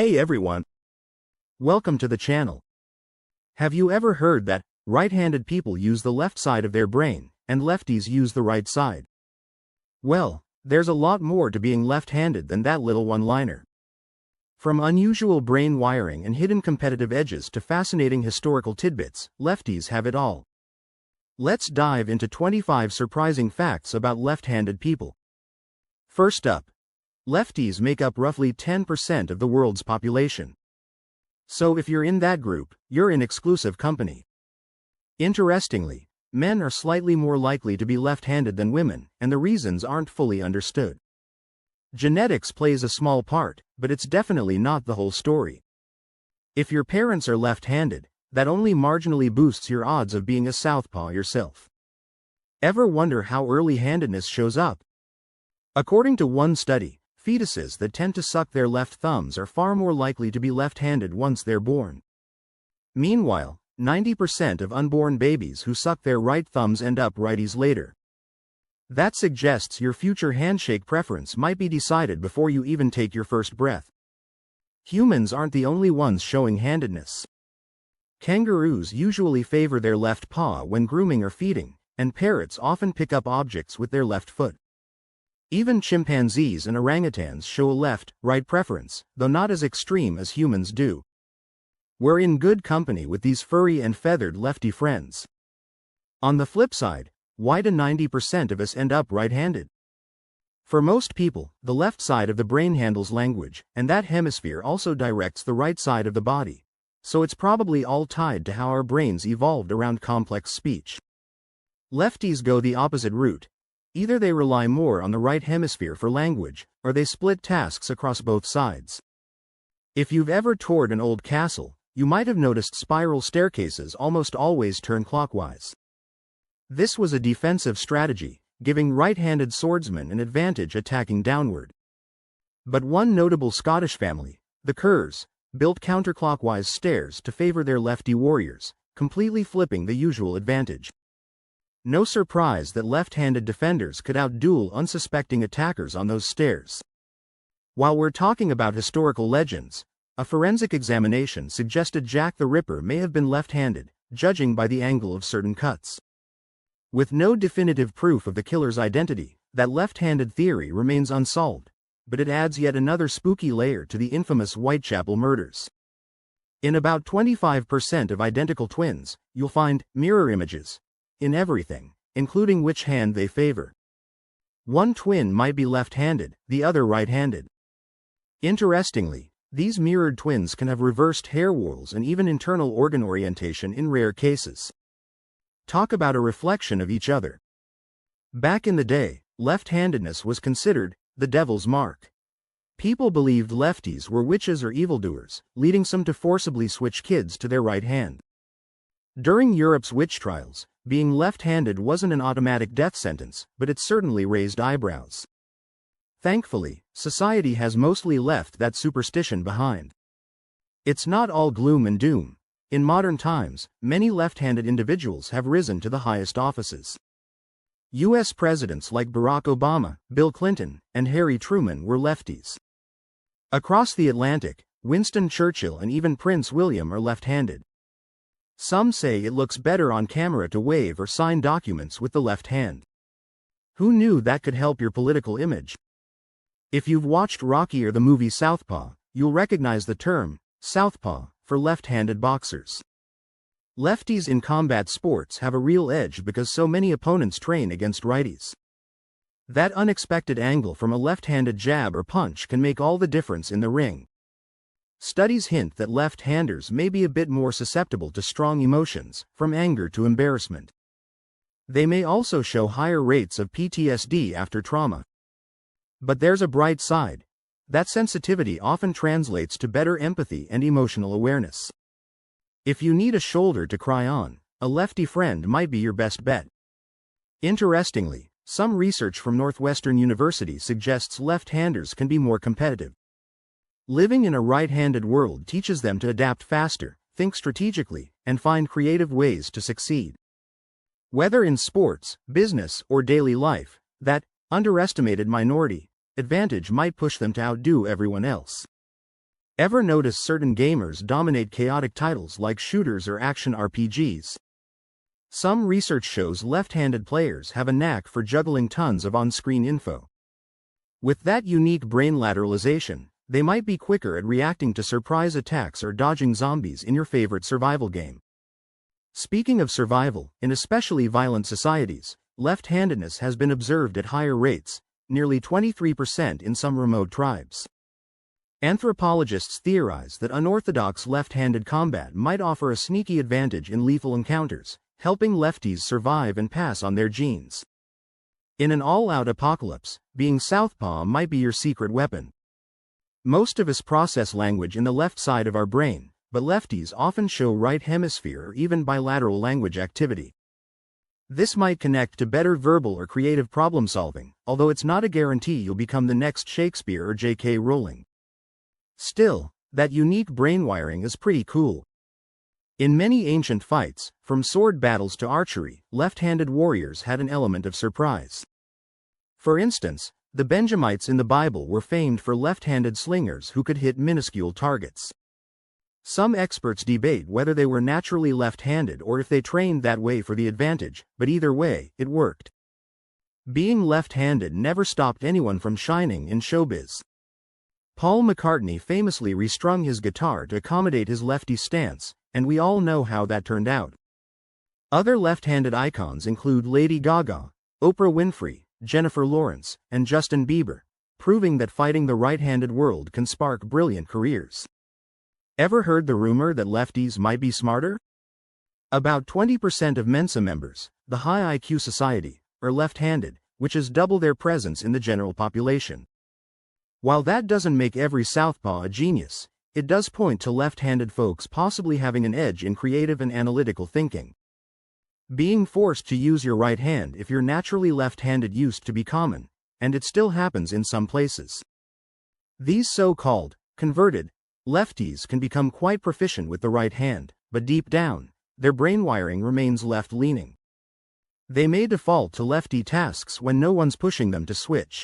Hey everyone! Welcome to the channel. Have you ever heard that right-handed people use the left side of their brain, and lefties use the right side? Well, there's a lot more to being left-handed than that little one-liner. From unusual brain wiring and hidden competitive edges to fascinating historical tidbits, lefties have it all. Let's dive into 25 surprising facts about left-handed people. First up, lefties make up roughly 10% of the world's population. So if you're in that group, you're in exclusive company. Interestingly, men are slightly more likely to be left-handed than women, and the reasons aren't fully understood. Genetics plays a small part, but it's definitely not the whole story. If your parents are left-handed, that only marginally boosts your odds of being a southpaw yourself. Ever wonder how early handedness shows up? According to one study, fetuses that tend to suck their left thumbs are far more likely to be left-handed once they're born. Meanwhile, 90% of unborn babies who suck their right thumbs end up righties later. That suggests your future handshake preference might be decided before you even take your first breath. Humans aren't the only ones showing handedness. Kangaroos usually favor their left paw when grooming or feeding, and parrots often pick up objects with their left foot. Even chimpanzees and orangutans show a left-right preference, though not as extreme as humans do. We're in good company with these furry and feathered lefty friends. On the flip side, why do 90% of us end up right-handed? For most people, the left side of the brain handles language, and that hemisphere also directs the right side of the body. So it's probably all tied to how our brains evolved around complex speech. Lefties go the opposite route. Either they rely more on the right hemisphere for language, or they split tasks across both sides. If you've ever toured an old castle, you might have noticed spiral staircases almost always turn clockwise. This was a defensive strategy, giving right-handed swordsmen an advantage attacking downward. But one notable Scottish family, the Kerrs, built counterclockwise stairs to favor their lefty warriors, completely flipping the usual advantage. No surprise that left-handed defenders could outduel unsuspecting attackers on those stairs. While we're talking about historical legends, a forensic examination suggested Jack the Ripper may have been left-handed, judging by the angle of certain cuts. With no definitive proof of the killer's identity, that left-handed theory remains unsolved, but it adds yet another spooky layer to the infamous Whitechapel murders. In about 25% of identical twins, you'll find mirror images in everything, including which hand they favor. One twin might be left-handed, the other right-handed. Interestingly, these mirrored twins can have reversed hair whorls and even internal organ orientation in rare cases. Talk about a reflection of each other. Back in the day, left-handedness was considered the devil's mark. People believed lefties were witches or evildoers, leading some to forcibly switch kids to their right hand. During Europe's witch trials, being left-handed wasn't an automatic death sentence, but it certainly raised eyebrows. Thankfully, society has mostly left that superstition behind. It's not all gloom and doom. In modern times, many left-handed individuals have risen to the highest offices. U.S. presidents like Barack Obama, Bill Clinton, and Harry Truman were lefties. Across the Atlantic, Winston Churchill and even Prince William are left-handed. Some say it looks better on camera to wave or sign documents with the left hand. Who knew that could help your political image? If you've watched Rocky or the movie Southpaw, you'll recognize the term southpaw for left-handed boxers. Lefties in combat sports have a real edge because so many opponents train against righties. That unexpected angle from a left-handed jab or punch can make all the difference in the ring. Studies hint that left-handers may be a bit more susceptible to strong emotions, from anger to embarrassment. They may also show higher rates of PTSD after trauma. But there's a bright side. That sensitivity often translates to better empathy and emotional awareness. If you need a shoulder to cry on, a lefty friend might be your best bet. Interestingly, some research from Northwestern University suggests left-handers can be more competitive. Living in a right-handed world teaches them to adapt faster, think strategically, and find creative ways to succeed. Whether in sports, business, or daily life, that underestimated minority advantage might push them to outdo everyone else. Ever notice certain gamers dominate chaotic titles like shooters or action RPGs? Some research shows left-handed players have a knack for juggling tons of on-screen info. With that unique brain lateralization, they might be quicker at reacting to surprise attacks or dodging zombies in your favorite survival game. Speaking of survival, in especially violent societies, left-handedness has been observed at higher rates, nearly 23% in some remote tribes. Anthropologists theorize that unorthodox left-handed combat might offer a sneaky advantage in lethal encounters, helping lefties survive and pass on their genes. In an all-out apocalypse, being southpaw might be your secret weapon. Most of us process language in the left side of our brain, but lefties often show right hemisphere or even bilateral language activity. This might connect to better verbal or creative problem-solving, although it's not a guarantee you'll become the next Shakespeare or J.K. Rowling. Still, that unique brain wiring is pretty cool. In many ancient fights, from sword battles to archery, left-handed warriors had an element of surprise. For instance, the Benjamites in the Bible were famed for left-handed slingers who could hit minuscule targets. Some experts debate whether they were naturally left-handed or if they trained that way for the advantage, but either way, it worked. Being left-handed never stopped anyone from shining in showbiz. Paul McCartney famously restrung his guitar to accommodate his lefty stance, and we all know how that turned out. Other left-handed icons include Lady Gaga, Oprah Winfrey, Jennifer Lawrence, and Justin Bieber, proving that fighting the right-handed world can spark brilliant careers. Ever heard the rumor that lefties might be smarter? About 20% of Mensa members, the High IQ Society, are left-handed, which is double their presence in the general population. While that doesn't make every southpaw a genius, it does point to left-handed folks possibly having an edge in creative and analytical thinking. Being forced to use your right hand if you're naturally left-handed used to be common, and it still happens in some places. These so-called converted lefties can become quite proficient with the right hand, but deep down, their brain wiring remains left-leaning. They may default to lefty tasks when no one's pushing them to switch.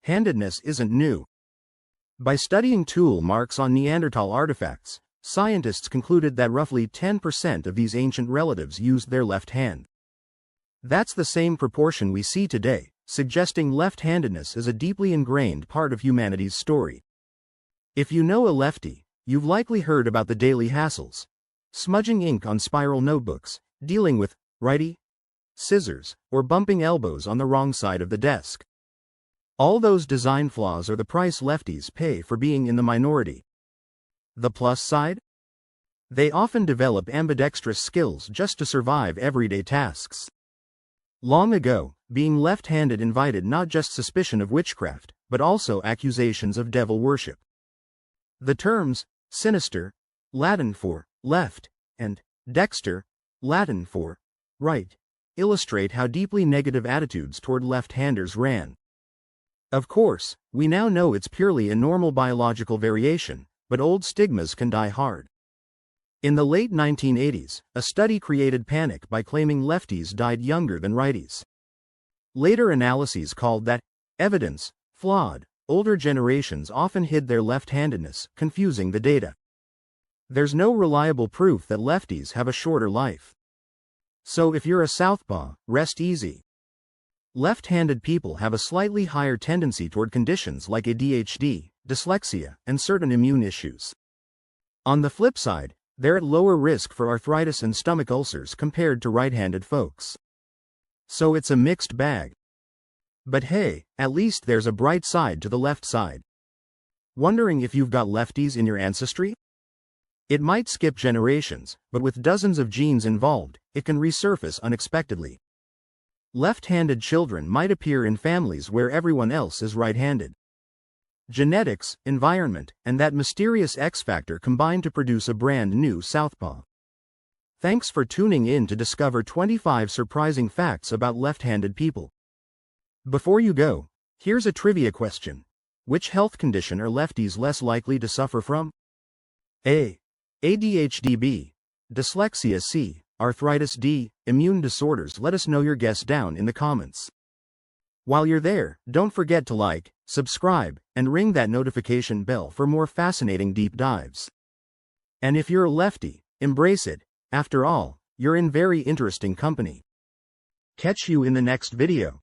Handedness isn't new. By studying tool marks on Neanderthal artifacts, scientists concluded that roughly 10% of these ancient relatives used their left hand. That's the same proportion we see today, suggesting left-handedness is a deeply ingrained part of humanity's story. If you know a lefty, you've likely heard about the daily hassles: smudging ink on spiral notebooks, dealing with righty scissors, or bumping elbows on the wrong side of the desk. All those design flaws are the price lefties pay for being in the minority. The plus side? They often develop ambidextrous skills just to survive everyday tasks. Long ago, being left-handed invited not just suspicion of witchcraft, but also accusations of devil worship. The terms sinister, Latin for left, and dexter, Latin for right, illustrate how deeply negative attitudes toward left-handers ran. Of course, we now know it's purely a normal biological variation, but old stigmas can die hard. In the late 1980s, a study created panic by claiming lefties died younger than righties. Later analyses called that evidence flawed. Older generations often hid their left-handedness, confusing the data. There's no reliable proof that lefties have a shorter life. So if you're a southpaw, rest easy. Left-handed people have a slightly higher tendency toward conditions like ADHD, dyslexia, and certain immune issues. On the flip side, they're at lower risk for arthritis and stomach ulcers compared to right-handed folks. So it's a mixed bag. But hey, at least there's a bright side to the left side. Wondering if you've got lefties in your ancestry? It might skip generations, but with dozens of genes involved, it can resurface unexpectedly. Left-handed children might appear in families where everyone else is right-handed. Genetics, environment, and that mysterious X factor combine to produce a brand new southpaw. Thanks for tuning in to discover 25 surprising facts about left-handed people. Before you go, here's a trivia question. Which health condition are lefties less likely to suffer from? A. ADHD. B. Dyslexia. C. Arthritis. D. Immune disorders. Let us know your guess down in the comments. While you're there, don't forget to like, subscribe, and ring that notification bell for more fascinating deep dives. And if you're a lefty, embrace it. After all, you're in very interesting company. Catch you in the next video.